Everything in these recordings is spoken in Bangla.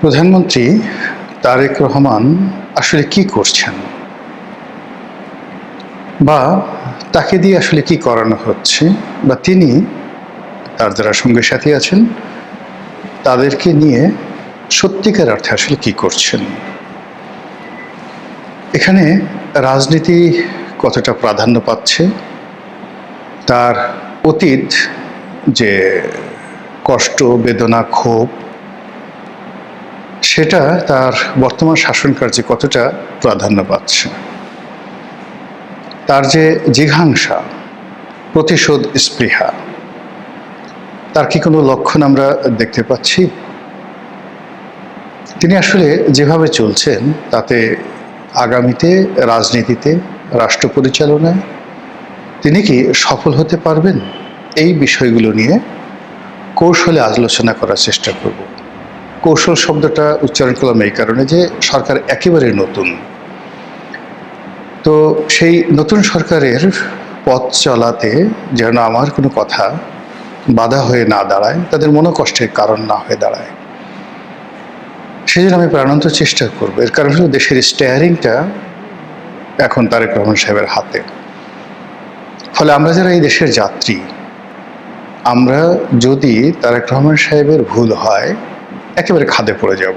প্রধানমন্ত্রী তারেক রহমান আসলে কি করছেন বা তাকে দিয়ে আসলে কি করানো হচ্ছে বা তিনি তার যারা সঙ্গী সাথী আছেন তাদেরকে নিয়ে সত্যিকার অর্থে আসলে কি করছেন। এখানে রাজনীতি কতটা প্রাধান্য পাচ্ছে, তার অতীত যে কষ্ট বেদনা ক্ষোভ সেটা তার বর্তমান শাসনকার্যে কতটা প্রাধান্য পাচ্ছে, তার যে জিঘাংসা প্রতিশোধ স্পৃহা তার কি কোনো লক্ষণ আমরা দেখতে পাচ্ছি? তিনি আসলে যেভাবে চলছেন তাতে আগামীতে রাজনীতিতে রাষ্ট্র পরিচালনায় তিনি কি সফল হতে পারবেন? এই বিষয়গুলো নিয়ে কৌশলে আলোচনা করার চেষ্টা করব। কৌশল শব্দটা উচ্চারণ করলাম এই কারণে যে সরকার একেবারে নতুন, তো সেই নতুন সরকারের পথ চলাতে যেন আমার কোনো কথা বাধা হয়ে না দাঁড়ায়, তাদের মনোকষ্টের কারণ না হয়ে দাঁড়ায়, সেই জন্য আমি প্রাণান্ত চেষ্টা করব। এর কারণ হলো দেশের স্টিয়ারিংটা এখন তারেক রহমান সাহেবের হাতে। ফলে আমরা যারা এই দেশের যাত্রী, আমরা যদি তারেক রহমান সাহেবের ভুল হয় একেবারে খাদে পড়ে যাব।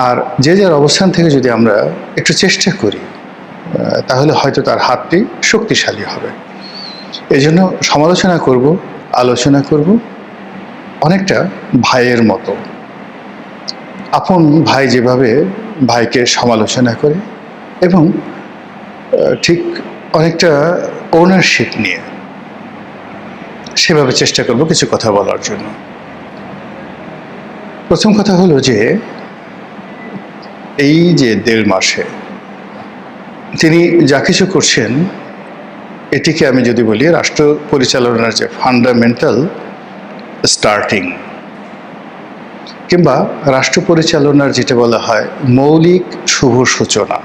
আর যে যার অবস্থান থেকে যদি আমরা একটু চেষ্টা করি তাহলে হয়তো তার হাতটি শক্তিশালী হবে। এই জন্য সমালোচনা করব, আলোচনা করব অনেকটা ভাইয়ের মতো। আপন ভাই যেভাবে ভাইকে সমালোচনা করে এবং ঠিক অনেকটা ওনারশিপ নিয়ে সেভাবে চেষ্টা করব কিছু কথা বলার জন্য। প্রথম কথা হলো যে এই যে 1.5 মাসে তিনি যা কিছু করছেন এটিকে আমি যদি বলি রাষ্ট্র পরিচালনার যে ফান্ডামেন্টাল স্টার্টিং কিংবা রাষ্ট্র পরিচালনার যেটা বলা হয় মৌলিক শুভ সূচনা,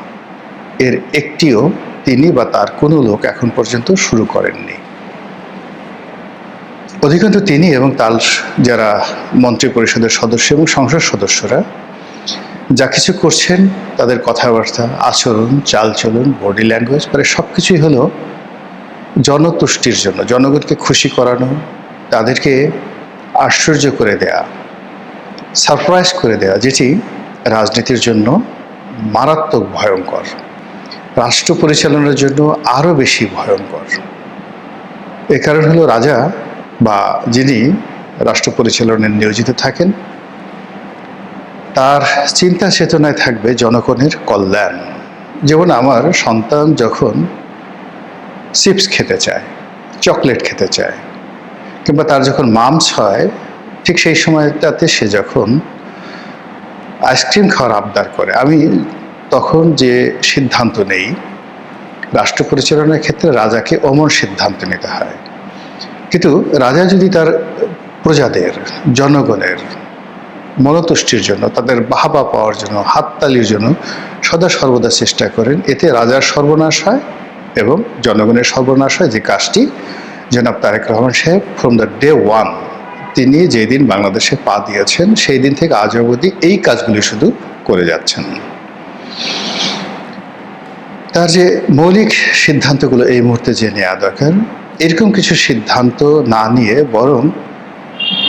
এর একটিও তিনি বা তার কোনো লোক এখন পর্যন্ত শুরু করেননি। অধিকাংশ তিনি এবং তার যারা মন্ত্রী পরিষদের সদস্য এবং সংসদ সদস্যরা যা কিছু করছেন, তাদের কথাবার্তা, আচরণ, চালচলন, বডি ল্যাঙ্গুয়েজ, মানে সব কিছুই হলো জনতুষ্টির জন্য, জনগণকে খুশি করানো, তাদেরকে আশ্চর্য করে দেয়া, সারপ্রাইজ করে দেয়া, যেটি রাজনীতির জন্য মারাত্মক ভয়ঙ্কর, রাষ্ট্র পরিচালনার জন্য আরও বেশি ভয়ঙ্কর। এ কারণ হলো রাজা বা যিনি রাষ্ট্র পরিচালনায় নিয়োজিত থাকেন তার চিন্তা চেতনায় থাকবে জনগণের কল্যাণ। যেমন আমার সন্তান যখন চিপস খেতে চায়, চকলেট খেতে চায়, কিংবা তার যখন মামস হয় ঠিক সেই সময়টাতে সে যখন আইসক্রিম খাওয়ার আবদার করে, আমি তখন যে সিদ্ধান্ত নেই রাষ্ট্র পরিচালনার ক্ষেত্রে রাজাকে অমন সিদ্ধান্ত নিতে হয়। কিন্তু রাজা যদি তার প্রজাদের, জনগণের মনতুষ্টির জন্য, তাদের বাহবা পাওয়ার জন্য, হাততালির জন্য সদা সর্বদা চেষ্টা করেন, এতে রাজার সর্বনাশ হয় এবং জনগণের সর্বনাশ হয়। যে কাজটি জনাব তারেক রহমান সাহেব ফ্রম দ্য ডে ওয়ান, তিনি যেদিন বাংলাদেশে পা দিয়েছেন সেই দিন থেকে আজ অবধি এই কাজগুলি শুধু করে যাচ্ছেন। তার যে মৌলিক সিদ্ধান্তগুলো এই মুহূর্তে যে নেওয়া দরকার, এরকম কিছু সিদ্ধান্ত না নিয়ে বরং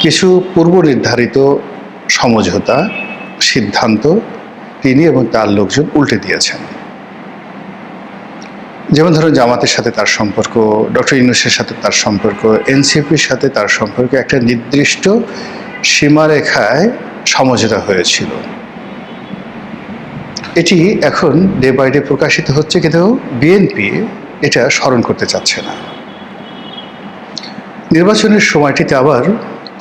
কিছু পূর্ব নির্ধারিত সমঝোতা সিদ্ধান্ত তিনি এবং তার লোকজন উল্টে দিয়েছেন। যেমন ধরুন জামাতের সাথে তার সম্পর্ক, ডক্টর ইউনূসের সাথে তার সম্পর্ক, এনসিপির সাথে তার সম্পর্ক একটা নির্দিষ্ট সীমারেখায় সমঝোতা হয়েছিল। এটি এখন ডে বাই ডে প্রকাশিত হচ্ছে, কিন্তু বিএনপি এটা স্মরণ করতে চাচ্ছে না। নির্বাচনের সময়টিতে আবার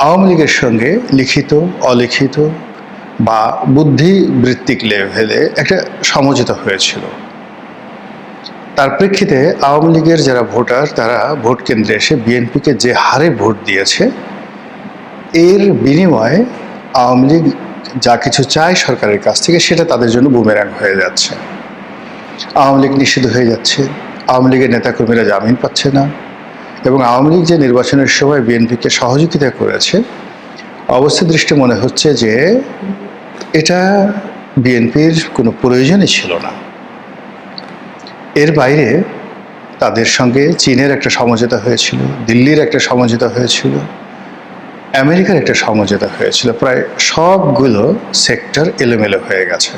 আওয়ামী লীগের সঙ্গে লিখিত অলিখিত বা বুদ্ধিবৃত্তিক লেভেলে একটা সমঝোতা হয়েছিল। তার প্রেক্ষিতে আওয়ামী লীগের যারা ভোটার তারা ভোট কেন্দ্রে এসে বিএনপিকে যে হারে ভোট দিয়েছে, এর বিনিময়ে আওয়ামী লীগ যা কিছু চায় সরকারের কাছ থেকে সেটা তাদের জন্য বুমেরাং হয়ে যাচ্ছে। আওয়ামী লীগ নিষিদ্ধ হয়ে যাচ্ছে, আওয়ামী লীগের নেতাকর্মীরা জামিন পাচ্ছে না, এবং আওয়ামী লীগ যে নির্বাচনের সময় বিএনপিকে সহযোগিতা করেছে, অবস্থা দৃষ্টি মনে হচ্ছে যে এটা বিএনপির কোনো প্রয়োজনই ছিল না। এর বাইরে তাদের সঙ্গে চীনের একটা সমঝোতা হয়েছিল, দিল্লির একটা সমঝোতা হয়েছিল, আমেরিকার একটা সমঝোতা হয়েছিল। প্রায় সবগুলো সেক্টর এলোমেলো হয়ে গেছে।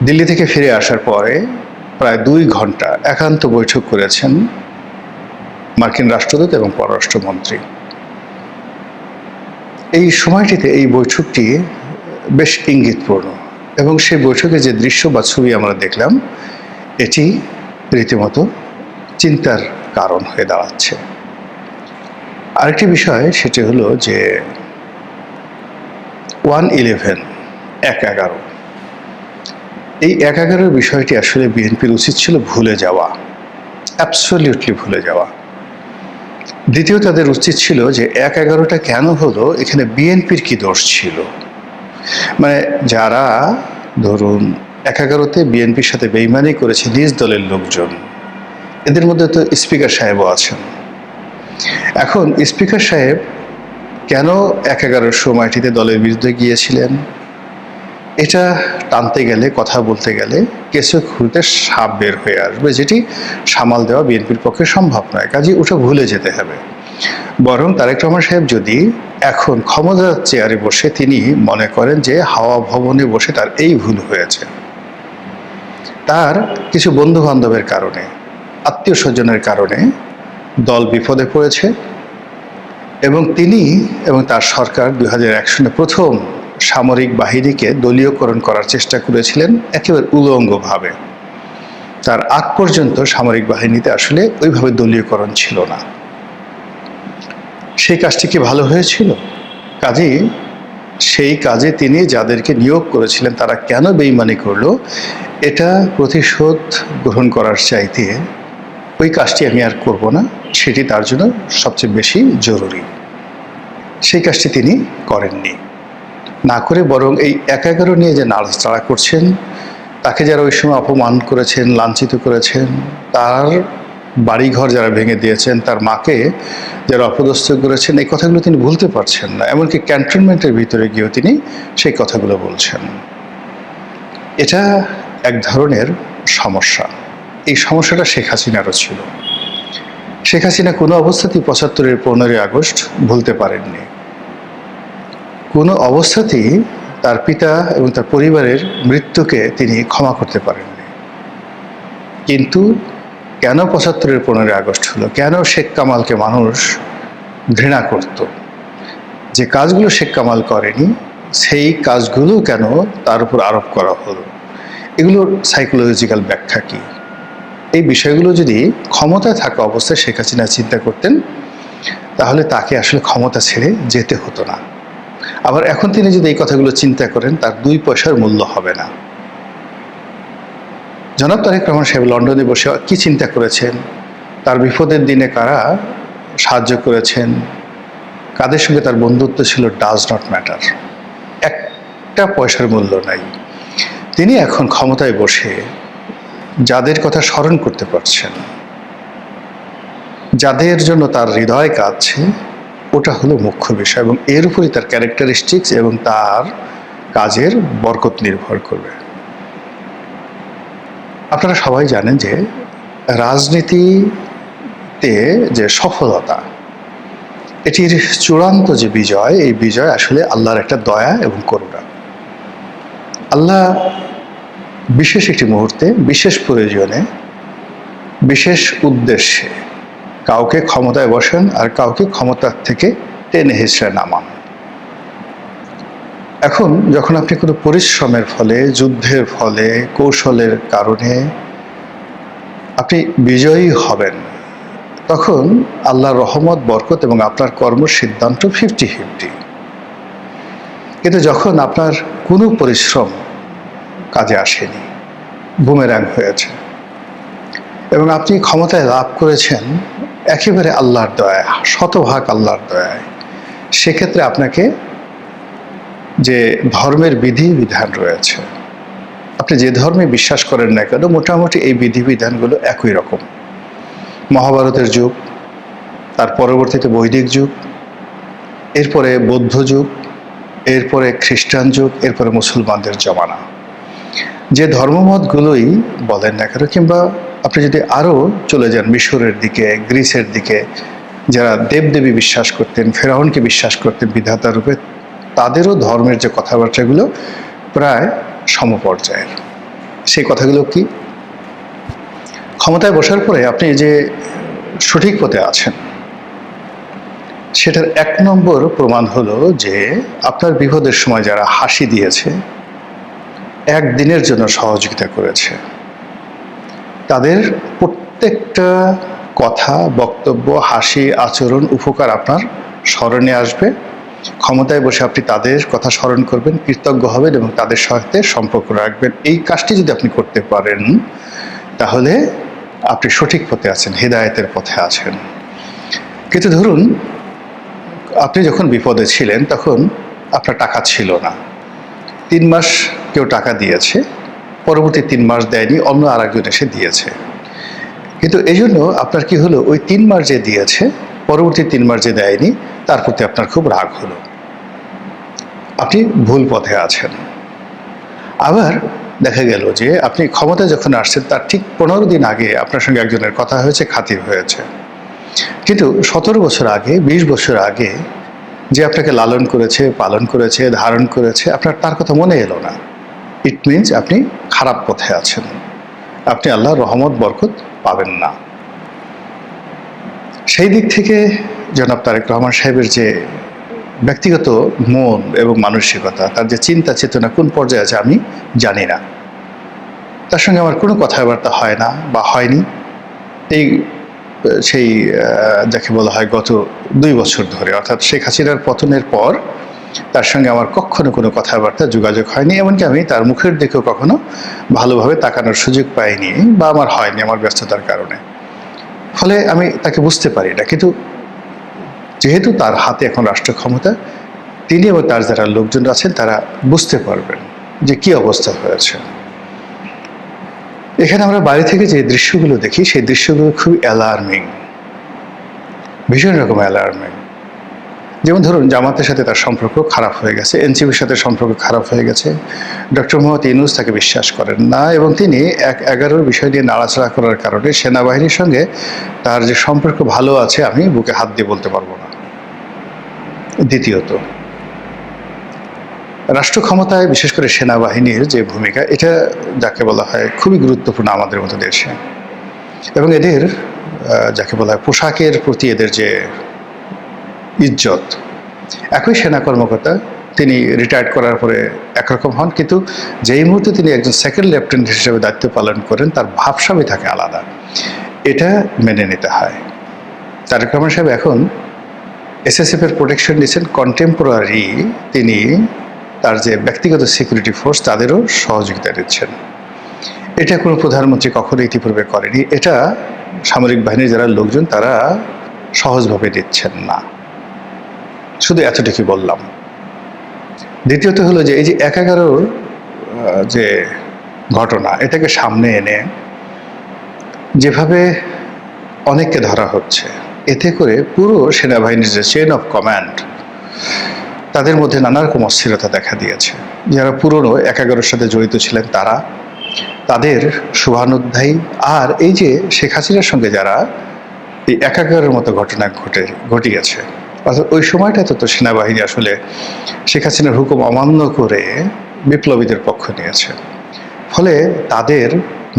দিল্লি থেকে ফিরে আসার পরে প্রায় 2 ঘন্টা একান্ত বৈঠক করেছেন মার্কিন রাষ্ট্রদূত এবং পররাষ্ট্রমন্ত্রী। এই সময়টিতে এই বৈঠকটি বেশ ইঙ্গিতপূর্ণ, এবং সেই বৈঠকে যে দৃশ্য বা ছবি আমরা দেখলাম, এটি রীতিমতো চিন্তার কারণ হয়ে দাঁড়াচ্ছে। আরেকটি বিষয় সেটি হলো যে 1/11 1/11 এই 1/11 বিষয়টি আসলে বিএনপির উচিত ছিল ভুলে যাওয়া, অ্যাবসলিউটলি ভুলে যাওয়া। দ্বিতীয়, তাদের উচিত ছিল যে 1/11টা কেন হলো, এখানে বিএনপির কি দোষ ছিল। মানে যারা ধরুন 1/11তে বিএনপির সাথে বেইমানি করেছে নিজ দলের লোকজন, এদের মধ্যে তো স্পিকার সাহেবও আছেন। এখন স্পিকার সাহেব কেন 1/11 সময়টিতে দলের বিরুদ্ধে গিয়েছিলেন, এটা টানতে গেলে, কথা বলতে গেলে কেঁচো খুঁড়তে সাপ বের হয়ে আসবে, যেটি সামাল দেওয়া বিএনপির পক্ষে সম্ভব নয়। কাজেই ওটা ভুলে যেতে হবে। বরং তারেক রহমান সাহেব যদি এখন ক্ষমতার চেয়ারে বসে তিনি মনে করেন যে হাওয়া ভবনে বসে তার এই ভুল হয়েছে, তার কিছু বন্ধু বান্ধবের কারণে, আত্মীয় স্বজনের কারণে দল বিপদে পড়েছে, এবং তিনি এবং তার সরকার 2001 সনে প্রথম সামরিক বাহিনীকে দলীয়করণ করার চেষ্টা করেছিলেন একেবারে উলঙ্গভাবে। তার আগ পর্যন্ত সামরিক বাহিনীতে আসলে ওইভাবে দলীয়করণ ছিল না। সেই কাজটি কি ভালো হয়েছিল? কাজেই সেই কাজে তিনি যাদেরকে নিয়োগ করেছিলেন তারা কেন বেইমানি করলো, এটা প্রতিশোধ গ্রহণ করার চাইতে ওই কাজটি আমি আর করব না, সেটি তার জন্য সবচেয়ে বেশি জরুরি। সেই কাজটি তিনি করেননি। না করে বরং এই 1/11 নিয়ে যে নাড়াচাড়া করছেন, তাকে যারা ওই সময় অপমান করেছেন, লাঞ্ছিত করেছেন, তার বাড়িঘর যারা ভেঙে দিয়েছেন, তার মাকে যারা অপদস্থ করেছেন, এই কথাগুলো তিনি ভুলতে পারছেন না। এমনকি ক্যান্টনমেন্টের ভিতরে গিয়েও তিনি সেই কথাগুলো বলছেন। এটা এক ধরনের সমস্যা। এই সমস্যাটা শেখ হাসিনারও ছিল। শেখ হাসিনা কোনো অবস্থাতেই 75-এর 15ই আগস্ট ভুলতে পারেননি। কোনো অবস্থাতেই তার পিতা এবং তার পরিবারের মৃত্যুকে তিনি ক্ষমা করতে পারেননি। কিন্তু কেন 75-এর 15ই আগস্ট হলো, কেন শেখ কামালকে মানুষ ঘৃণা করত, যে কাজগুলো শেখ কামাল করেনি সেই কাজগুলো কেন তার উপর আরোপ করা হলো, এগুলোর সাইকোলজিক্যাল ব্যাখ্যা কী? এই বিষয়গুলো যদি ক্ষমতায় থাকা অবস্থায় শেখ হাসিনা চিন্তা করতেন, তাহলে তাকে আসলে ক্ষমতা ছেড়ে যেতে হতো না। আবার এখন তিনি যদি এই কথাগুলো চিন্তা করেন, তার 2 পয়সার মূল্য হবে না। জনাব তারেক রহমান সাহেব লন্ডনে বসে কি চিন্তা করেছেন, তার বিপদের দিনে কারা সাহায্য করেছেন, কাদের সঙ্গে তার বন্ধুত্ব ছিল, ডাজ নট ম্যাটার। একটা পয়সার মূল্য নাই। তিনি এখন ক্ষমতায় বসে যাদের কথা স্মরণ করতে পারছেন, যাদের জন্য তার হৃদয় কাঁদছে, ওটা হলো মুখ্য বিষয়, এবং এর উপরই তার ক্যারেক্টারিস্টিক্স এবং তার কাজের বরকত নির্ভর করবে। আপনারা সবাই জানেন যে রাজনীতিতে যে সফলতা, এটির চূড়ান্ত যে বিজয়, এই বিজয় আসলে আল্লাহর একটা দয়া এবং করুণা। আল্লাহ বিশেষ একটি মুহূর্তে, বিশেষ প্রয়োজনে, বিশেষ উদ্দেশ্যে কাউকে ক্ষমতায় বসেন আর কাউকে ক্ষমতার থেকে টেনে হিঁচড়ে নামান। এখন যখন আপনি কোনো পরিশ্রমের ফলে, যুদ্ধের ফলে, কৌশলের কারণে আপনি বিজয়ী হবেন, তখন আল্লাহর রহমত, বরকত এবং আপনার কর্ম সিদ্ধান্ত 50-50। কিন্তু যখন আপনার কোনো পরিশ্রম কাজে আসেনি, বুমেরাং হয়েছে, এবং আপনি ক্ষমতায় লাভ করেছেন একেবারে আল্লাহর দয়ায়, শতভাগ আল্লাহর দয়ায়, সেক্ষেত্রে আপনাকে যে ধর্মের বিধিবিধান রয়েছে, আপনি যে ধর্মে বিশ্বাস করেন না কেন, মোটামুটি এই বিধিবিধানগুলো একই রকম। মহাভারতের যুগ, তার পরবর্তীতে বৈদিক যুগ, এরপরে বৌদ্ধ যুগ, এরপরে খ্রিস্টান যুগ, এরপরে মুসলমানদের জমানা। যে ধর্মমতগুলোই বলেন না কেন, কিংবা আপনি যদি আরও চলে যান মিশরের দিকে, গ্রিসের দিকে, যারা দেবদেবী বিশ্বাস করতেন, ফেরাউনকে বিশ্বাস করতেন বিধাতা রূপে, তাদেরও ধর্মের যে কথাবার্তাগুলো প্রায় সমপর্যায়ের। সেই কথাগুলো কি? ক্ষমতায় বসার পরে আপনি যে সঠিক পথে আছেন, সেটার এক নম্বর প্রমাণ হলো যে আপনার বিপদের সময় যারা হাসি দিয়েছে, একদিনের জন্য সহযোগিতা করেছে, তাদের প্রত্যেকটা কথা, বক্তব্য, হাসি, আচরণ, উপকার আপনার স্মরণে আসবে। ক্ষমতায় বসে আপনি তাদের কথা স্মরণ করবেন, কৃতজ্ঞ হবেন এবং তাদের সাথে সম্পর্ক রাখবেন। এই কাজটি যদি আপনি করতে পারেন, তাহলে আপনি সঠিক পথে আছেন, হেদায়েতের পথে আছেন। কিন্তু ধরুন আপনি যখন বিপদে ছিলেন তখন আপনার টাকা ছিল না, 3 মাস কেউ টাকা দিয়েছে, পরবর্তী 3 মাস দেয়নি, অন্য আরেকজন এসে দিয়েছে। কিন্তু এই জন্য আপনার কি হলো, ওই 3 মাস যে দিয়েছে, পরবর্তী 3 মাস যে দেয়নি, তার প্রতি আপনার খুব রাগ হলো। আপনি ভুল পথে আছেন। আবার দেখা গেল যে আপনি ক্ষমতায় যখন আসছেন তার ঠিক 15 দিন আগে আপনার সঙ্গে একজনের কথা হয়েছে, খাতির হয়েছে, কিন্তু 17 বছর আগে, 20 বছর আগে যে আপনাকে লালন করেছে, পালন করেছে, ধারণ করেছে, আপনার তার কথা মনে এলো না। ইট মিনস আপনি খারাপ পথে আছেন, আপনি আল্লাহর রহমত বরকত পাবেন না। সেই দিক থেকে জনাব তারেক রহমান সাহেবের যে ব্যক্তিগত মন এবং মানসিকতা, তার যে চিন্তা চেতনা কোন পর্যায়ে আছে আমি জানি না। তার সঙ্গে আমার কোনো কথাবার্তা হয় না বা হয়নি এই সেই যাকে বলা হয় গত 2 বছর ধরে, অর্থাৎ শেখ হাসিনার পতনের পর তার সঙ্গে আমার কখনো কোনো কথাবার্তা, যোগাযোগ হয়নি। এমনকি আমি তার মুখের দিকেও কখনো ভালোভাবে তাকানোর সুযোগ পাইনি বা আমার হয়নি আমার ব্যস্ততার কারণে। ফলে আমি তাকে বুঝতে পারি না। কিন্তু যেহেতু তার হাতে এখন রাষ্ট্র ক্ষমতা, তিনি এবং তার যারা লোকজন আছেন তারা বুঝতে পারবেন যে কি অবস্থা হয়েছে। এখানে আমরা বাইরে থেকে যে দৃশ্যগুলো দেখি, সেই দৃশ্যগুলো খুব অ্যালার্মিং, ভীষণ রকম অ্যালার্মিং। যেমন ধরুন জামাতের সাথে তার সম্পর্ক খারাপ হয়ে গেছে, এনসিপির সাথে সম্পর্ক খারাপ হয়ে গেছে, ডক্টর মোহাম্মদ ইউনূস তাকে বিশ্বাস করেন না এবং তিনি 1-11 বিষয় নিয়ে নাড়াচাড়া করার কারণে সেনাবাহিনীর সঙ্গে তার যে সম্পর্ক ভালো আছে আমি বুকে হাত দিয়ে বলতে পারবো না। দ্বিতীয়ত, রাষ্ট্র ক্ষমতায় বিশেষ করে সেনাবাহিনীর যে ভূমিকা, এটা যাকে বলা হয় খুবই গুরুত্বপূর্ণ আমাদের মতো দেশে, এবং এদের যাকে বলা হয় পোশাকের প্রতি এদের যে ইজ্জত। একই সেনা কর্মকর্তা, তিনি রিটায়ার্ড করার পরে একরকম হন, কিন্তু যেই মুহূর্তে তিনি একজন সেকেন্ড লেফটেন্যান্ট হিসেবে দায়িত্ব পালন করেন, তার ভাবসাবই থাকে আলাদা। এটা মেনে নিতে হয়। তারেক রহমান সাহেব এখন এসএসএফ এর প্রোটেকশন নিচ্ছেন, কন্টেম্পোরারি তিনি তার যে ব্যক্তিগত সিকিউরিটি ফোর্স তাদেরও সহযোগিতা দিচ্ছেন। এটা কোনো প্রধানমন্ত্রী কখনো ইতিপূর্বে করেনি। এটা সামরিক বাহিনীর যারা লোকজন তারা সহজভাবে দিচ্ছেন না। শুধু এতটুকুই বললাম। দ্বিতীয়ত হলো যে এই যে 1-11 যে ঘটনা, এটাকে সামনে এনে যেভাবে অনেককে ধরা হচ্ছে, এতে করে পুরো সেনাবাহিনীর যে চেইন অফ কমান্ড, তাদের মধ্যে নানা রকম অস্থিরতা দেখা দিয়েছে। যারা পুরনো 1-11-র সাথে জড়িত ছিলেন তারা, তাদের শুভানুধ্যায়ী, আর এই যে শেখ হাসিনার সঙ্গে যারা এই 1-11-র মতো ঘটনা ঘটিয়েছে, অর্থাৎ ওই সময়টাতে তো সেনাবাহিনী আসলে শেখ হাসিনার হুকুম অমান্য করে বিপ্লবীদের পক্ষ নিয়েছে। ফলে তাদের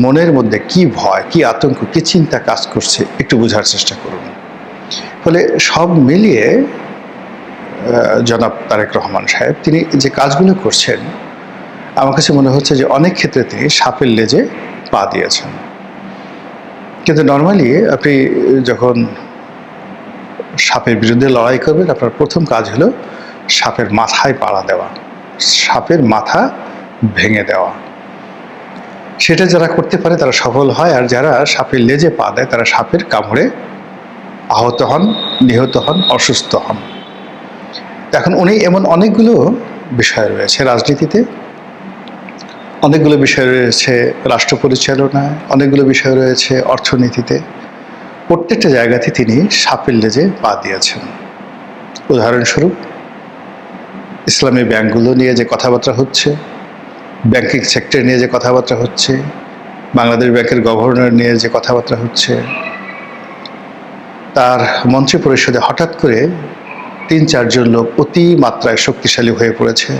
মনের মধ্যে কি ভয়, কি আতঙ্ক, কি চিন্তা কাজ করছে একটু বোঝার চেষ্টা করুন। ফলে সব মিলিয়ে জনাব তারেক রহমান সাহেব তিনি যে কাজগুলো করছেন, আমার কাছে মনে হচ্ছে যে অনেক ক্ষেত্রে তিনি সাপের লেজে পা দিয়েছেন। কিন্তু নর্মালি আপনি যখন সাপের বিরুদ্ধে লড়াই করবেন, আপনার প্রথম কাজ হলো সাপের মাথায় পাড়া দেওয়া, সাপের মাথা ভেঙে দেওয়া। সেটা যারা করতে পারে তারা সফল হয়, আর যারা সাপের লেজে পা দেয় তারা সাপের কামড়ে আহত হন, নিহত হন, অসুস্থ হন। এখন উনি এমন অনেকগুলো বিষয় রয়েছে রাজনীতিতে, অনেকগুলো বিষয় রয়েছে রাষ্ট্র পরিচালনায়, অনেকগুলো বিষয় রয়েছে অর্থনীতিতে, প্রত্যেকটা জায়গাতে তিনি সাপের লেজে পা দিয়েছেন। উদাহরণস্বরূপ ইসলামী ব্যাংকগুলো নিয়ে যে কথাবার্তা হচ্ছে, ব্যাংকিং সেক্টর নিয়ে যে কথাবার্তা হচ্ছে, বাংলাদেশ ব্যাংকের গভর্নর নিয়ে যে কথাবার্তা হচ্ছে, তার মন্ত্রী পরিষদে হঠাৎ করে ৩-৪ জন লোক অতিমাত্রায় শক্তিশালী হয়ে পড়েছে,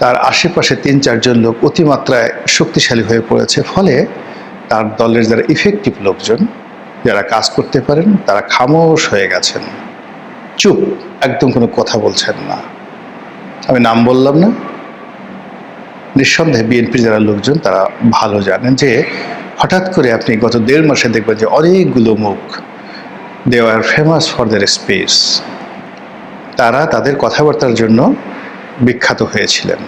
তার আশেপাশে ৩-৪ জন লোক অতিমাত্রায় শক্তিশালী হয়ে পড়েছে। ফলে তার দলের যারা ইফেক্টিভ লোকজন, যারা কাজ করতে পারেন, তারা খামোশ হয়ে গেছেন, চুপ, একদম কোনো কথা বলছেন না। আমি নাম বললাম না, নিঃসন্দেহে বিএনপির যারা লোকজন তারা ভালো জানেন যে হঠাৎ করে আপনি গত ১.৫ মাসে দেখবেন যে অনেকগুলো মুখ, দে আর ফেমাস ফর দেয়ার স্পেস, তারা তাদের কথাবার্তার জন্য বিখ্যাত হয়েছিলেন।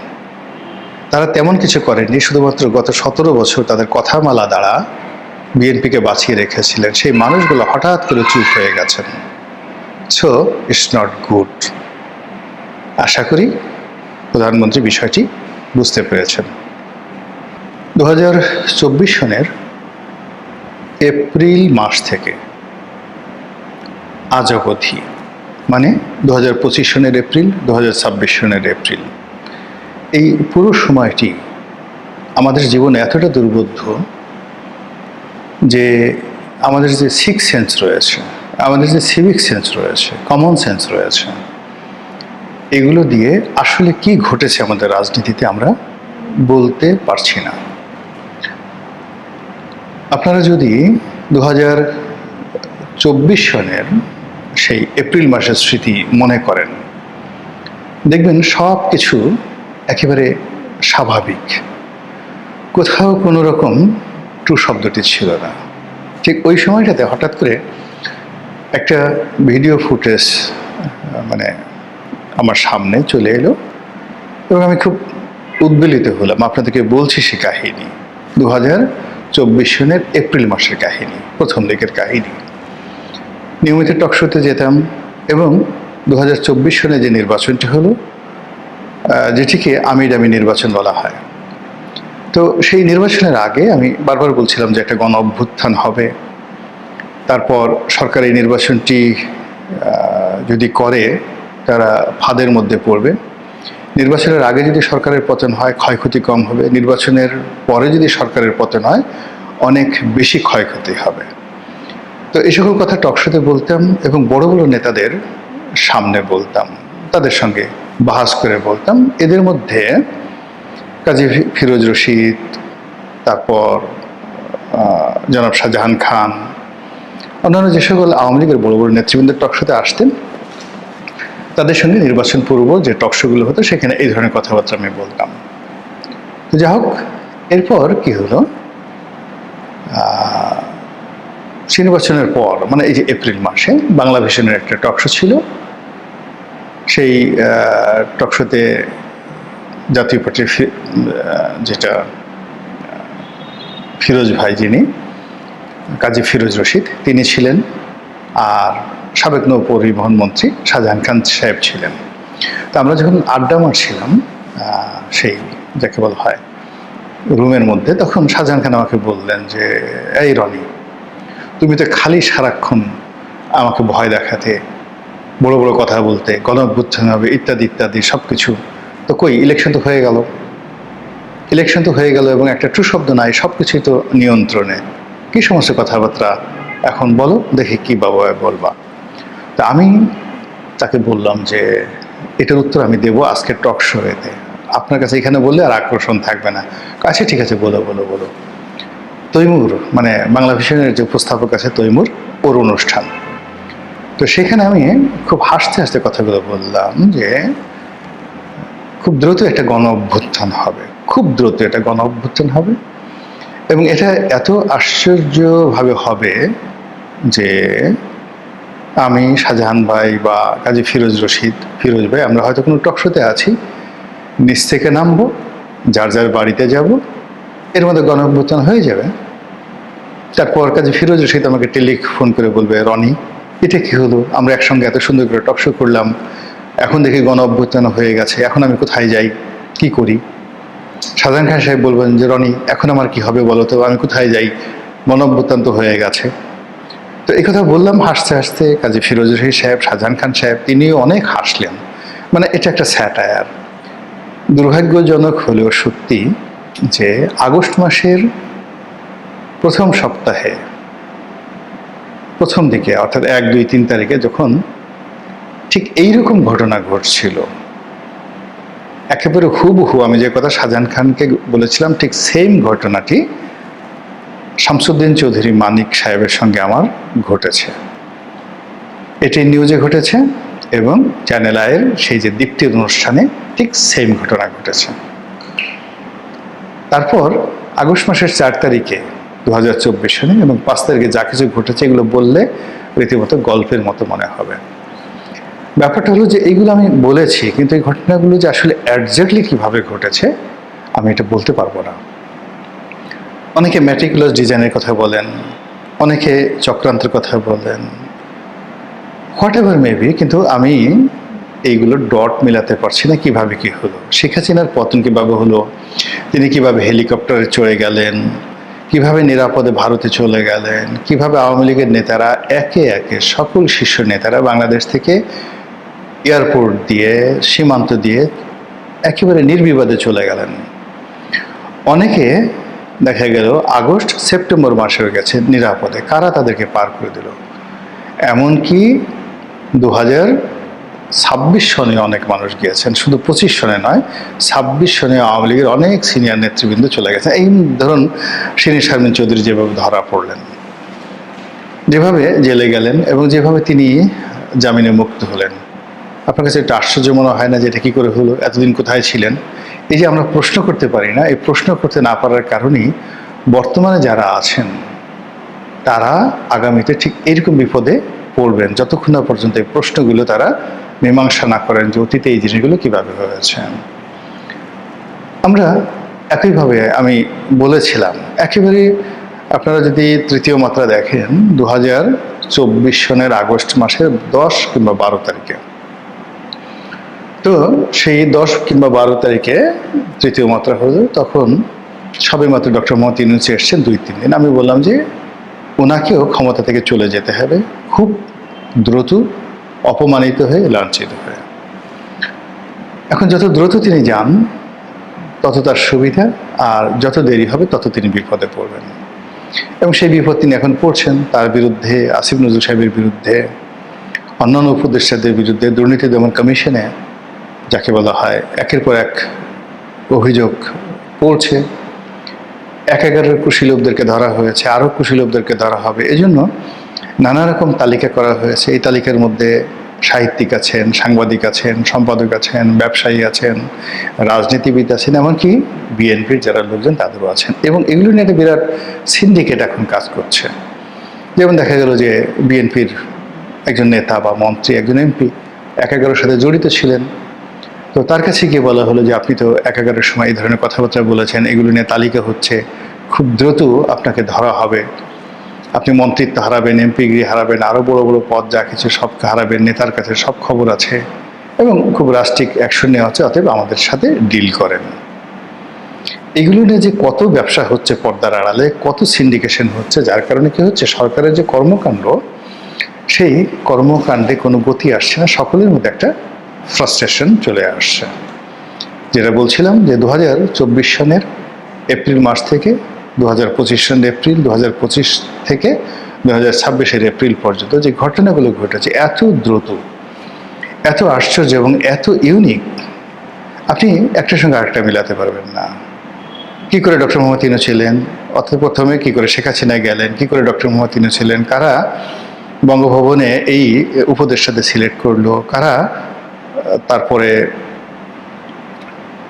তারা তেমন কিছু করেননি, শুধুমাত্র গত ১৭ বছর তাদের কথামালা দ্বারা বিএনপিকে বাঁচিয়ে রেখেছিলেন। সেই মানুষগুলো হঠাৎ করে চুপ হয়ে গেছেন। So it's not good. আশা করি প্রধানমন্ত্রী বিষয়টি বুঝতে পেরেছেন। ২০২৪ সনের এপ্রিল মাস থেকে আজ অবধি, মানে ২০২৫ সনের এপ্রিল, ২০২৬ সনের এপ্রিল, এই পুরো সময়টি আমাদের জীবনে এতটা দুর্বোধ্য যে আমাদের যে সিক্স সেন্স রয়েছে, আমাদের যে সিভিক সেন্স রয়েছে, কমন সেন্স রয়েছে, এগুলো দিয়ে আসলে কি ঘটেছে আমাদের রাজনীতিতে আমরা বলতে পারছি না। আপনারা যদি ২০২৪ সনের সেই এপ্রিল মাসের স্মৃতি মনে করেন, দেখবেন সব কিছু একেবারে স্বাভাবিক, কোথাও কোনো রকম টু শব্দটি ছিল না। ঠিক ওই সময়টাতে হঠাৎ করে একটা ভিডিও ফুটেজ মানে আমার সামনে চলে এলো এবং আমি খুব উদ্বেলিত হলাম। আপনাদেরকে বলছি সে কাহিনী, ২০২৪ সনের এপ্রিল মাসের কাহিনী, প্রথম দিকের কাহিনী। নিয়মিত টকশোতে যেতাম এবং ২০২৪ সনে যে নির্বাচনটি হলো, যেটিকে আমির আমির নির্বাচন বলা হয়, তো সেই নির্বাচনের আগে আমি বারবার বলছিলাম যে একটা গণ অভ্যুত্থান হবে, তারপর সরকার এই নির্বাচনটি যদি করে তারা ফাঁদের মধ্যে পড়বে, নির্বাচনের আগে যদি সরকারের পতন হয় ক্ষয়ক্ষতি কম হবে, নির্বাচনের পরে যদি সরকারের পতন হয় অনেক বেশি ক্ষয়ক্ষতি হবে। তো এই সকল কথা টকশোতে বলতাম এবং বড় বড় নেতাদের সামনে বলতাম, তাদের সঙ্গে বাহাস করে বলতাম। এদের মধ্যে কাজী ফিরোজ রশিদ, তারপর জনাব শাহজাহান খান, অন্যান্য যে সকল আওয়ামী লীগের বড় বড় নেতৃবৃন্দের টকশোতে আসতেন, তাদের সঙ্গে নির্বাচন পূর্ব যে টকশোগুলো হতো সেখানে এই ধরনের কথাবার্তা আমি বলতাম। তো যাই হোক, এরপর কি হলো, সেই নির্বাচনের পর মানে এই যে এপ্রিল মাসে বাংলা ভিশনের একটা টকশো ছিল, সেই টকশোতে জাতীয় পার্টির যেটা ফিরোজ ভাই, যিনি কাজী ফিরোজ রশিদ, তিনি ছিলেন, আর সাবেক নৌ পরিবহন মন্ত্রী শাহজাহান খান সাহেব ছিলেন। তো আমরা যখন আড্ডা মারছিলাম সেই যাকে বলা হয় রুমের মধ্যে, তখন শাহজাহান খান আমাকে বললেন যে, এই রনি, তুমি তো খালি সারাক্ষণ আমাকে ভয় দেখাতে, বড় বড় কথা বলতে, গণ অভ্যুত্থান হবে ইত্যাদি ইত্যাদি সব কিছু, তো কই ইলেকশন তো হয়ে গেল, ইলেকশন তো হয়ে গেল এবং একটা ট্রু শব্দ নাই, সব কিছুই তো নিয়ন্ত্রণে, কী সমস্ত কথাবার্তা এখন বলো দেখি কী বাবা বলবা। তা আমি তাকে বললাম যে এটার উত্তর আমি দেবো আজকের টক শোতে, আপনার কাছে এখানে বললে আর আকর্ষণ থাকবে না। আচ্ছা ঠিক আছে, বলো বলো বলো। তৈমুর মানে বাংলা ভিশনের যে উপস্থাপক আছে তৈমুর, ওর অনুষ্ঠান। তো সেখানে আমি খুব হাসতে হাসতে কথাগুলো বললাম যে খুব দ্রুত একটা গণ অভ্যুত্থান হবে, খুব দ্রুত একটা গণ অভ্যুত্থান হবে এবং এটা এত আশ্চর্যভাবে হবে যে আমি, শাহজাহান ভাই বা কাজী ফিরোজ রশিদ, ফিরোজ ভাই, আমরা হয়তো কোনো টকশোতে আছি, নিচ থেকে নামবো, যার যার বাড়িতে যাব, এর মধ্যে গণ অভ্যুত্থান হয়ে যাবে। তারপর কাজী ফিরোজ রশিদ আমাকে টেলিফোন করে বলবে, রনি এটা কি হলো, আমরা একসঙ্গে এত সুন্দর করে টকশো করলাম, এখন দেখি গণ অভ্যুত্থান হয়ে গেছে, এখন আমি কোথায় যাই, কি করি? শাহজাহান খান সাহেব বলবেন যে, রনি এখন আমার কি হবে বলো তো, আমি কোথায় যাই, গণ অভ্যুত্থান তো হয়ে গেছে। তো এই কথা বললাম হাসতে হাসতে। কাজী ফিরোজ রশিদ সাহেব, শাহজাহান খান সাহেব, তিনিও অনেক হাসলেন, মানে এটা একটা স্যাটায়ার। দুর্ভাগ্যজনক হলেও সত্যি যে আগস্ট মাসের প্রথম সপ্তাহে, প্রথম দিকে অর্থাৎ 1, 2, 3 তারিখে যখন ঠিক এইরকম ঘটনা ঘটছিল, একেবারে হুবহু আমি যে কথা শাহজাহান খানকে বলেছিলাম ঠিক সেম ঘটনাটি শামসুদ্দিন চৌধুরী মানিক সাহেবের সঙ্গে আমার ঘটেছে। এটি নিউজে ঘটেছে এবং চ্যানেল আইয়ের সেই যে দীপ্তির অনুষ্ঠানে ঠিক সেম ঘটনা ঘটেছে। তারপর আগস্ট মাসের 4 তারিখে 2024 সালে এবং 5 তারিখে যা কিছু ঘটেছে এগুলো বললে রীতিমতো গল্পের মতো মনে হবে। ব্যাপারটা হলো যে এইগুলো আমি বলেছি, কিন্তু এই ঘটনাগুলো যে আসলে একজ্যাক্টলি কীভাবে ঘটেছে আমি এটা বলতে পারবো না। অনেকে ম্যাটিকুলাস ডিজাইনের কথা বলেন, অনেকে চক্রান্তের কথা বলেন, হোয়াট এভার মেবি, কিন্তু আমি এইগুলো ডট মিলাতে পারছি না কিভাবে কি হলো। শেখ হাসিনার পতন কিভাবে হলো, তিনি কিভাবে হেলিকপ্টারে চড়ে গেলেন, কিভাবে নিরাপদে ভারতে চলে গেলেন, কিভাবে আওয়ামী লীগের নেতারা একে একে সকল শীর্ষ নেতারা বাংলাদেশ থেকে এয়ারপোর্ট দিয়ে সীমান্ত দিয়ে একেবারে নির্বিবাদে চলে গেলেন। অনেকে দেখা গেল আগস্ট সেপ্টেম্বর মাসে হয়ে গেছে নিরাপদে, কারা তাদেরকে পার করে দিল। এমনকি 2026 সনে অনেক মানুষ গিয়েছেন, শুধু 25 সনে নয়, 26 সনে আওয়ামী লীগের অনেক সিনিয়র নেতৃবৃন্দ চলে গেছেন। এই ধরুন শিরীন শারমিন চৌধুরী যেভাবে ধরা পড়লেন, যেভাবে জেলে গেলেন এবং যেভাবে তিনি জামিনে মুক্ত হলেন, আপনার কাছে একটা আশ্চর্য মনে হয় না যে এটা কী করে হলো, এতদিন কোথায় ছিলেন? এই যে আমরা প্রশ্ন করতে পারি না, এই প্রশ্ন করতে না পারার কারণেই বর্তমানে যারা আছেন তারা আগামীতে ঠিক এরকম বিপদে পড়বেন যতক্ষণ না পর্যন্ত এই প্রশ্নগুলো তারা মীমাংসা না করেন যে অতীতে এই জিনিসগুলো কীভাবে হয়েছে। আমরা একইভাবে আমি বলেছিলাম, একেবারে আপনারা যদি তৃতীয় মাত্রা দেখেন 2024 সনের আগস্ট মাসের 10 কিংবা 12 তারিখে, তো সেই 10 কিংবা 12 তারিখে তৃতীয় মাত্রা হলো, তখন সবেমাত্র ডক্টর মোহাম্মদ ইউনূস এসছেন 2-3 দিন। আমি বললাম যে ওনাকেও ক্ষমতা থেকে চলে যেতে হবে খুব দ্রুত, অপমানিত হয়ে, লাঞ্ছিত হয়ে। এখন যত দ্রুত তিনি যান তত তার সুবিধা, আর যত দেরি হবে তত তিনি বিপদে পড়বেন। এবং সেই বিপদ তিনি এখন পড়ছেন। তার বিরুদ্ধে, আসিফ নজরুল সাহেবের বিরুদ্ধে, অন্যান্য উপদেষ্টাদের বিরুদ্ধে দুর্নীতি দমন কমিশনে যাকে বলা হয় একের পর এক অভিযোগ পড়ছে। 11 কুশীলবদেরকে ধরা হয়েছে, আরও কুশীলবদেরকে ধরা হবে। এজন্য নানা রকম তালিকা করা হয়েছে। এই তালিকার মধ্যে সাহিত্যিক আছেন, সাংবাদিক আছেন, সম্পাদক আছেন, ব্যবসায়ী আছেন, রাজনীতিবিদ আছেন, এমনকি বিএনপির যারা লোকজন তাদেরও আছেন। এবং এগুলো নিয়ে একটা বিরাট সিন্ডিকেট এখন কাজ করছে। যেমন দেখা গেল যে বিএনপির একজন নেতা বা মন্ত্রী, একজন এমপি 11 সাথে জড়িত ছিলেন। তো তার কাছে গিয়ে বলা হলো যে আপনি তো 11 সময় এই ধরনের কথাবার্তা বলেছেন, এগুলো নিয়ে তালিকা হচ্ছে, খুব দ্রুত আপনাকে ধরা হবে, আপনি মন্ত্রিত্ব হারাবেন, এমপিগিরি হারাবেন, আরও বড় বড় পদ যা কিছু সব হারাবেন, নেতার কাছে সব খবর আছে এবং খুব রাষ্ট্রিক অ্যাকশন নেওয়া হচ্ছে, অতএব আমাদের সাথে ডিল করেন। এগুলো নিয়ে যে কত ব্যবসা হচ্ছে পর্দার আড়ালে, কত সিন্ডিকেশন হচ্ছে, যার কারণে কি হচ্ছে, সরকারের যে কর্মকাণ্ড সেই কর্মকাণ্ডে কোনো গতি আসছে না, সকলের মধ্যে একটা ফ্রাস্ট্রেশন চলে আসছে। যেটা বলছিলাম যে 2024 সনের এপ্রিল মাস থেকে 2025 সনের এপ্রিল, 2025 থেকে 2026-এর এপ্রিল পর্যন্ত যে ঘটনাগুলো ঘটেছে এত দ্রুত, এত আশ্চর্য এবং এত ইউনিক, আপনি একটার সঙ্গে আরেকটা মিলাতে পারবেন না। কি করে ডক্টর মোহাম্মদ ইউনূস ছিলেন, অথবা প্রথমে কি করে শেখ হাসিনা গেলেন, কি করে ডক্টর মোহাম্মদ ইউনূস ছিলেন, কারা বঙ্গভবনে এই উপদেষ্টাদের সিলেক্ট করলো, কারা তারপরে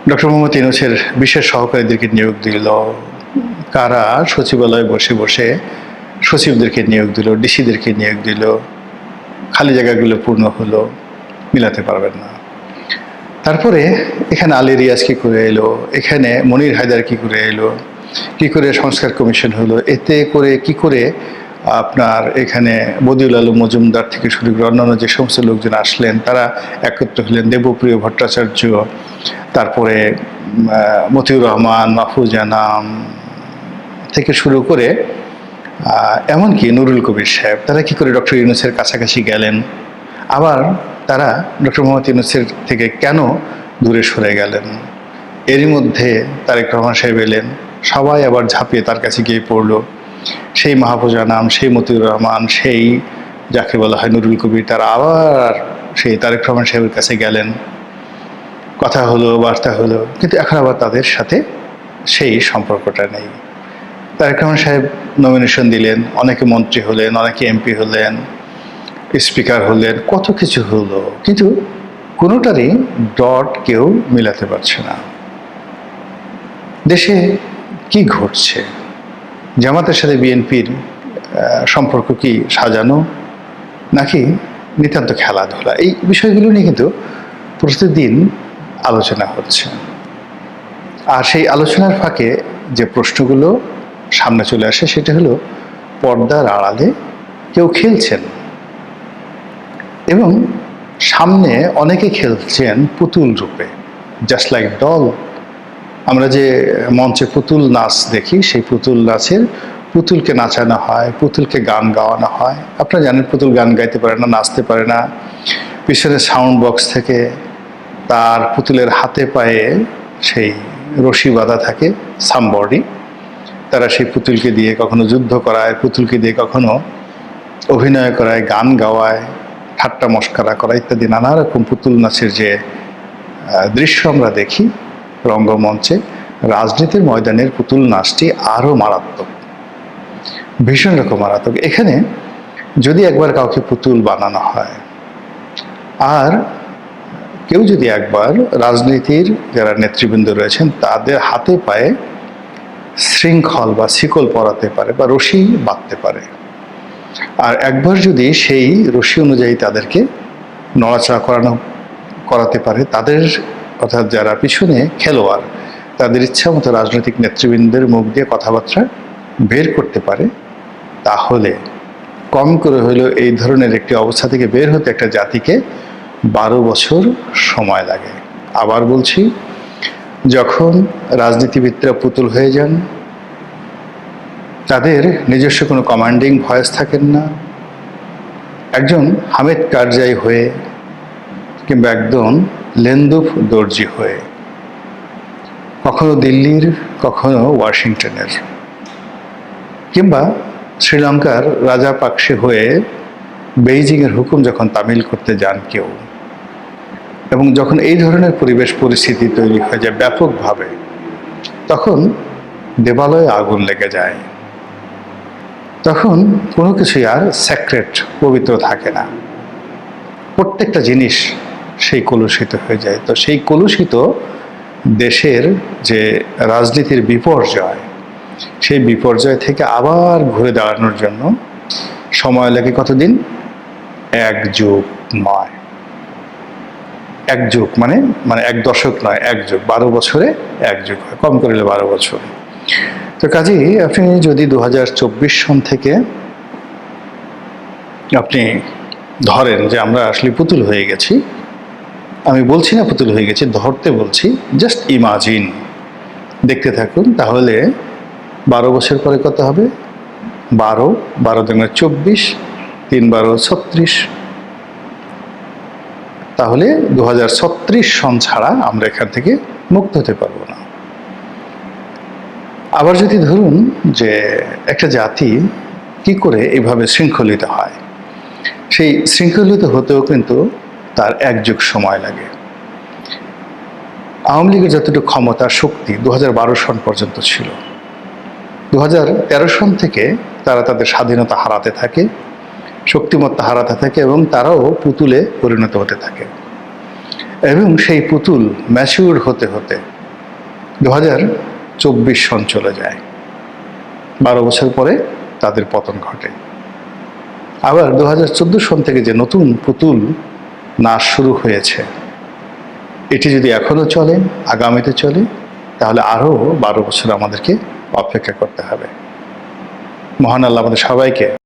ডক্টর মোহাম্মদ ইউনূসের বিশেষ সহকারীদেরকে নিয়োগ দিল, কারা সচিবালয়ে বসে বসে সচিবদেরকে নিয়োগ দিল, ডিসিদেরকে নিয়োগ দিল, খালি জায়গাগুলো পূর্ণ হলো, মিলাতে পারবেন না। তারপরে এখানে আলী রিয়াজ কী করে এলো, এখানে মনির হায়দার কী করে এলো, কী করে সংস্কার কমিশন হলো, এতে করে কি করে আপনার এখানে বদিউল আলম মজুমদার থেকে শুরু করে অন্যান্য যে সমস্ত লোকজন আসলেন তারা একত্র হলেন, দেবপ্রিয় ভট্টাচার্য, তারপরে মতিউর রহমান, মাহফুজ আনাম থেকে শুরু করে এমনকি নুরুল কবির সাহেব, তারা কি করে ডক্টর ইউনূসের কাছাকাছি গেলেন। আবার তারা ডক্টর মোহাম্মদ ইউনূসের থেকে কেন দূরে সরে গেলেন? এরই মধ্যে তারেক রহমান সাহেব এলেন, সবাই আবার ঝাঁপিয়ে তার কাছে গিয়ে পড়ল। সেই মাহফুজা নাম, সেই মতিউর রহমান, সেই যাকে বলা হয় নুরুল কবির, তারা আবার সেই তারেক রহমান সাহেবের কাছে গেলেন, কথা হলো, বার্তা হলো, কিন্তু এখন আবার তাদের সাথে সেই সম্পর্কটা নেই। তারেক রহমান সাহেব নমিনেশন দিলেন, অনেকে মন্ত্রী হলেন, অনেকে এমপি হলেন, স্পিকার হলেন, কত কিছু হলো, কিন্তু কোনোটারই ডট কেউ মিলাতে পারছে না। দেশে কি ঘটছে? জামাতের সাথে বিএনপির সম্পর্ক কি সাজানো, নাকি নিতান্ত খেলাধুলা? এই বিষয়গুলো নিয়ে কিন্তু প্রতিদিন আলোচনা হচ্ছে। আর সেই আলোচনার ফাঁকে যে প্রশ্নগুলো সামনে চলে আসে সেটা হলো, পর্দার আড়ালে কেউ খেলছেন, এবং সামনে অনেকে খেলছেন পুতুল রূপে, জাস্ট লাইক ডল। আমরা যে মঞ্চে পুতুল নাচ দেখি, সেই পুতুল নাচের পুতুলকে নাচানো হয়, পুতুলকে গান গাওয়ানো হয়। আপনারা জানেন পুতুল গান গাইতে পারে না, নাচতে পারে না। পিছনে সাউন্ড বক্স থেকে তার পুতুলের হাতে পায়ে সেই রশি বাঁধা থাকে, সামবডি। তারা সেই পুতুলকে দিয়ে কখনো যুদ্ধ করায়, পুতুলকে দিয়ে কখনো অভিনয় করায়, গান গাওয়ায়, ঠাট্টা মশকরা করা ইত্যাদি নানা রকম পুতুল নাচের যে দৃশ্য আমরা দেখি রঙ্গমঞ্চে, রাজনীতির ময়দানের পুতুল নাচটি আরও মারাত্মক, ভীষণ রকম মারাত্মক। এখানে যদি একবার কাউকে পুতুল বানানো হয়, আর কেউ যদি একবার রাজনীতির যারা নেতৃবৃন্দ রয়েছেন তাদের হাতে পায়ে শৃঙ্খল বা শিকল পরাতে পারে বা রশি বাঁধতে পারে, আর একবার যদি সেই রশি অনুযায়ী তাদেরকে নড়াচড়া করাতে পারে, তাদের অর্থাৎ যারা পিছনে খেলোয়াড় তাদের ইচ্ছা মতো রাজনৈতিক নেতৃবৃন্দের মুখ দিয়ে কথাবার্তা বের করতে পারে, তাহলে কম করে হলেও এই ধরনের একটি অবস্থা থেকে বের হতে একটা জাতিকে 12 বছর সময় লাগে। আবার বলছি, যখন রাজনীতিবিদরা পুতুল হয়ে যান, তাদের নিজস্ব কোনো কমান্ডিং ভয়েস থাকেন না, একজন হামিদ কারজাই হয়ে কিংবা একজন লেন্দুফ দর্জি হয়ে, কখনো দিল্লির, কখনো ওয়াশিংটনের, কিংবা শ্রীলঙ্কার রাজাপাকসে হয়ে বেইজিংয়ের হুকুম যখন তামিল করতে যান কেউ, এবং যখন এই ধরনের পরিবেশ পরিস্থিতি তৈরি হয়ে যায় ব্যাপকভাবে, তখন দেবালয়ে আগুন লেগে যায়। তখন কোনো কিছুই আর স্যাক্রেট, পবিত্র থাকে না, প্রত্যেকটা জিনিস সেই কলুষিত হয়ে যায়। তো সেই কলুষিত দেশের যে রাজনীতির বিপর্যয়, সেই বিপর্যয় থেকে আবার ঘুরে দাঁড়ানোর জন্য সময় লাগে কতদিন? 1 যুগ নয়, 1 যুগ মানে 1 দশক নয়, 1 যুগ। 12 বছরে 1 যুগ হয়, কম করলে 12 বছর। তো কাজেই আপনি যদি 2024 সন থেকে আপনি ধরেন যে আমরা আসলে পুতুল হয়ে গেছি, আমি বলছি না পুতুল হয়ে গেছি, ধরতে বলছি, জাস্ট ইমাজিন, দেখতে থাকুন, তাহলে 12 বছর পরে কত হবে? 12 12 24, 3 12 36, তাহলে 2036 সন ছাড়া আমরা এখান থেকে মুক্ত হতে পারবো না। আবার যদি ধরুন যে একটা জাতি কি করে এইভাবে শৃঙ্খলিত হয়, সেই শৃঙ্খলিত হতেও কিন্তু তার 1 যুগ সময় লাগে। আওয়ামী লীগের যতটুকু ক্ষমতা, শক্তি 2012 সন পর্যন্ত ছিল, 2013 সন থেকে তারা তাদের স্বাধীনতা হারাতে থাকে, শক্তিমত্তা হারাতে থাকে, এবং তারাও পুতুলে পরিণত হতে থাকে। এবং সেই পুতুল ম্যাচিউর হতে হতে 2024 সন চলে যায়, 12 বছর পরে তাদের পতন ঘটে। আবার 2014 সন থেকে যে নতুন পুতুল নাচ শুরু হয়েছে, এটি যদি এখনো চলে, আগামীতে চলে, তাহলে আরও 12 বছর আমাদেরকে অপেক্ষা করতে হবে। মহান আল্লাহ আমাদের সবাইকে